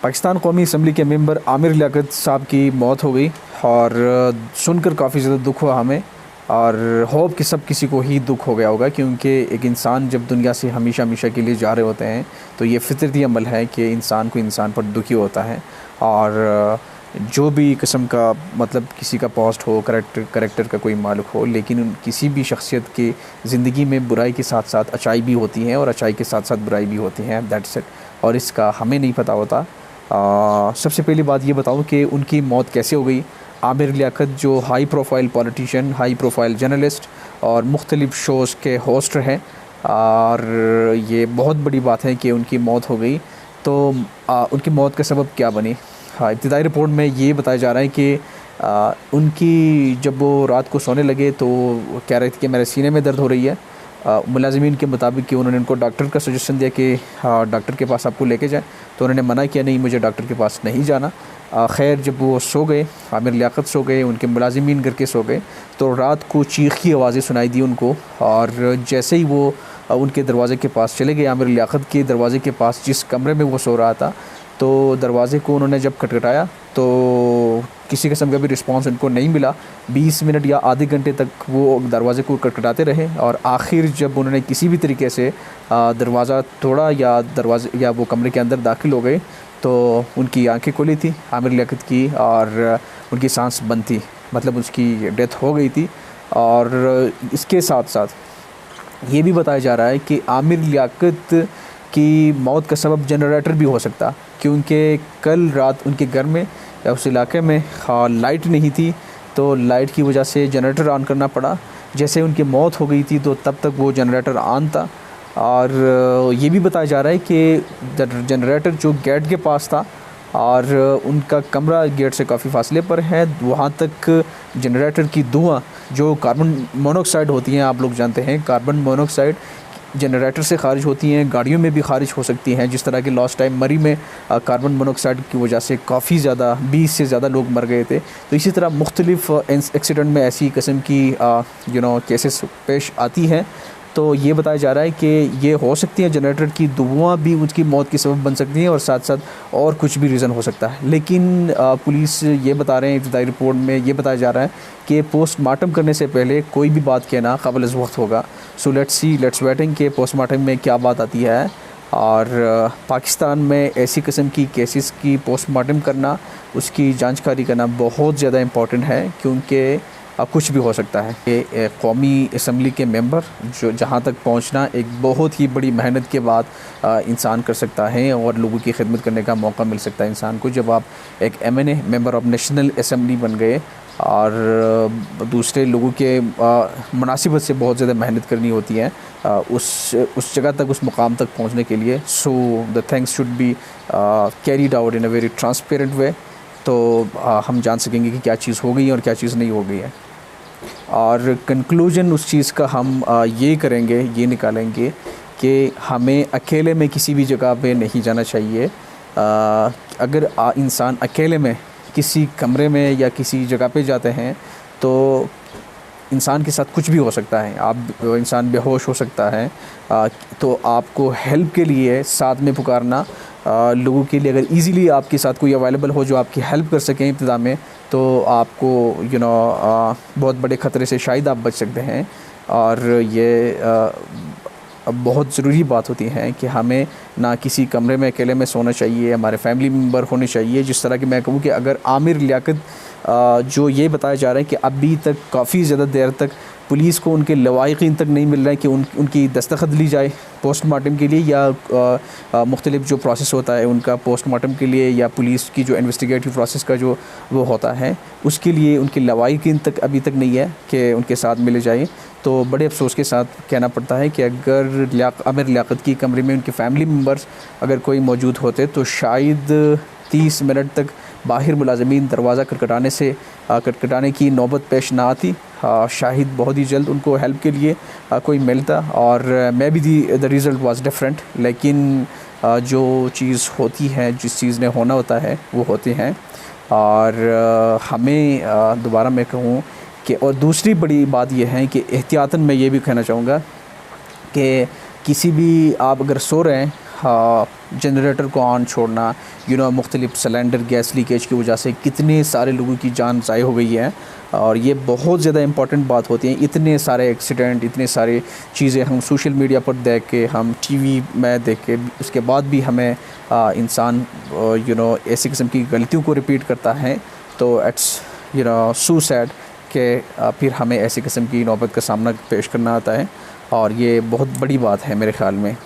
पाकिस्तान कौमी असम्बली के मेंबर आमिर लियाकत साहब की मौत हो गई और सुनकर काफ़ी ज़्यादा दुख हुआ हमें। और होप कि सब किसी को ही दुख हो गया होगा, क्योंकि एक इंसान जब दुनिया से हमेशा हमेशा के लिए जा रहे होते हैं तो ये फितरती अमल है कि इंसान को इंसान पर दुखी होता है। और जो भी किस्म का मतलब किसी का पोस्ट हो, करेक्टर का कोई मालिक हो, लेकिन किसी भी शख्सियत की ज़िंदगी में बुराई के साथ साथ अच्छाई भी होती है और अच्छाई के साथ साथ बुराई भी होती है। That's it. और इसका हमें नहीं पता होता। सबसे पहली बात ये बताऊं कि उनकी मौत कैसे हो गई। आमिर लियाकत जो high profile politician, high profile journalist और मुख्तलिफ़ शोज़ के होस्ट हैं, और ये बहुत बड़ी बात है कि उनकी मौत हो गई। तो उनकी मौत का सबब क्या बनी? हाँ, इब्तिदाई रिपोर्ट में ये बताया जा रहा है कि उनकी जब वो रात को सोने लगे तो कह रहे थे कि मेरे सीने में दर्द हो रही है। मुलाजिमीन के मुताबिक कि उन्होंने उनको डॉक्टर का सजेशन दिया कि हाँ डॉक्टर के पास आपको लेके जाएं, तो उन्होंने मना किया, नहीं मुझे डॉक्टर के पास नहीं जाना। खैर जब वो सो गए, आमिर लियाकत सो गए, उनके मुलाजिमीन घर के सो गए, तो रात को चीख की आवाज़ें सुनाई दी उनको। और जैसे ही वो उनके दरवाज़े के पास चले गए, आमिर लियाकत के दरवाज़े के पास जिस कमरे में वो सो रहा था, तो दरवाज़े को उन्होंने जब खटखटाया तो किसी किस्म का भी रिस्पांस उनको नहीं मिला। 20 मिनट या आधे घंटे तक वो दरवाज़े को खटखटाते रहे और आखिर जब उन्होंने किसी भी तरीके से दरवाज़ा तोड़ा या दरवाज़े या वो कमरे के अंदर दाखिल हो गए, तो उनकी आंखें खुली थी आमिर लियाकत की और उनकी सांस बंद थी, मतलब उसकी डेथ हो गई थी। और इसके साथ साथ ये भी बताया जा रहा है कि आमिर लियाकत की मौत का सबब जनरेटर भी हो सकता, क्योंकि कल रात उनके घर में या उस इलाके में लाइट नहीं थी, तो लाइट की वजह से जनरेटर ऑन करना पड़ा। जैसे उनकी मौत हो गई थी तो तब तक वो जनरेटर ऑन था। और ये भी बताया जा रहा है कि जनरेटर जो गेट के पास था और उनका कमरा गेट से काफ़ी फासले पर है, वहाँ तक जनरेटर की धुआँ जो कार्बन मोनोऑक्साइड होती हैं, आप लोग जानते हैं कार्बन मोनोऑक्साइड जनरेटर से खारिज होती हैं, गाड़ियों में भी खारिज हो सकती हैं। जिस तरह के लास्ट टाइम मरी में कार्बन मोनोऑक्साइड की वजह से काफ़ी ज़्यादा 20 से ज़्यादा लोग मर गए थे, तो इसी तरह मुख्तलिफ़ एक्सीडेंट में ऐसी किस्म की केसेस पेश आती हैं। तो ये बताया जा रहा है कि ये हो सकती है जनरेटर की धुआं भी उसकी मौत की सबब बन सकती है और साथ साथ और कुछ भी रीज़न हो सकता है। लेकिन पुलिस ये बता रहे हैं, इब्तिदाई रिपोर्ट में ये बताया जा रहा है कि पोस्टमार्टम करने से पहले कोई भी बात कहना क़ाबिल वक्त होगा। सो लेट्स वेटिंग के पोस्टमार्टम में क्या बात आती है। और पाकिस्तान में ऐसी किस्म की केसेस की पोस्टमार्टम करना, उसकी जांचकारी करना बहुत ज़्यादा इम्पॉर्टेंट है, क्योंकि कुछ भी हो सकता है। ये कौमी असम्बली के मेंबर जो जहाँ तक पहुँचना एक बहुत ही बड़ी मेहनत के बाद इंसान कर सकता है और लोगों की खिदमत करने का मौका मिल सकता है इंसान को। जब आप एक MNA member of national assembly बन गए और दूसरे लोगों के मुनासिबत से बहुत ज़्यादा मेहनत करनी होती है उस जगह तक, उस मुकाम तक पहुँचने के लिए। So the things should be carried out in a very transparent way, तो हम जान सकेंगे कि क्या चीज़ हो गई है और क्या चीज़ नहीं हो गई है। और कंक्लूजन उस चीज़ का हम ये करेंगे, ये निकालेंगे कि हमें अकेले में किसी भी जगह पे नहीं जाना चाहिए। अगर इंसान अकेले में किसी कमरे में या किसी जगह पे जाते हैं तो इंसान के साथ कुछ भी हो सकता है। इंसान बेहोश हो सकता है, तो आपको हेल्प के लिए साथ में पुकारना लोगों के लिए, अगर इजीली आपके साथ कोई अवेलेबल हो जो आपकी हेल्प कर सकें इब्तिदा में, तो आपको बहुत बड़े ख़तरे से शायद आप बच सकते हैं। और ये बहुत ज़रूरी बात होती है कि हमें ना किसी कमरे में अकेले में सोना चाहिए, हमारे फैमिली मेम्बर होने चाहिए। जिस तरह की मैं कहूँ कि अगर आमिर लियाकत जो ये बताया जा रहा है कि अभी तक काफ़ी ज़्यादा देर तक पुलिस को उनके लवाहिकीन तक नहीं मिल रहा है कि उनकी दस्तखत ली जाए पोस्टमार्टम के लिए, या मुख्तलिफ जो प्रोसेस होता है उनका पोस्टमार्टम के लिए, या पुलिस की जो इन्वेस्टिगेटिव प्रोसेस का जो वो होता है उसके लिए उनकी लवाहिकीन तक अभी तक नहीं है कि उनके साथ मिले जाए। तो बड़े अफसोस के साथ कहना पड़ता है कि अगर आमिर लियाकत की कमरे में उनके फैमिली मेम्बर्स अगर कोई मौजूद होते तो शायद 30 मिनट तक बाहर मुलाजमीन दरवाज़ा खटखटाने की नौबत पेश ना आती। शायद बहुत ही जल्द उनको हेल्प के लिए कोई मिलता और may be the result was different. लेकिन जो चीज़ होती है, जिस चीज़ ने होना होता है वो होती हैं। और हमें दोबारा मैं कहूँ कि, और दूसरी बड़ी बात यह है कि एहतियातन मैं ये भी कहना चाहूँगा कि किसी भी आप अगर सो रहे हैं हाँ, जनरेटर को ऑन छोड़ना, मुख्तलिफ सिलेंडर गैस लीकेज की वजह से कितने सारे लोगों की जान ज़ाय हो गई है। और ये बहुत ज़्यादा इम्पॉर्टेंट बात होती है। इतने सारे एक्सीडेंट, इतने सारी चीज़ें हम सोशल मीडिया पर देख के, हम टीवी में देख के, उसके बाद भी हमें इंसान ऐसी किस्म की गलतियों को रिपीट करता है। तो इट्स सो सैड कि फिर हमें ऐसी किस्म की नौबत का सामना पेश करना आता है, और ये बहुत बड़ी बात है मेरे ख़्याल में।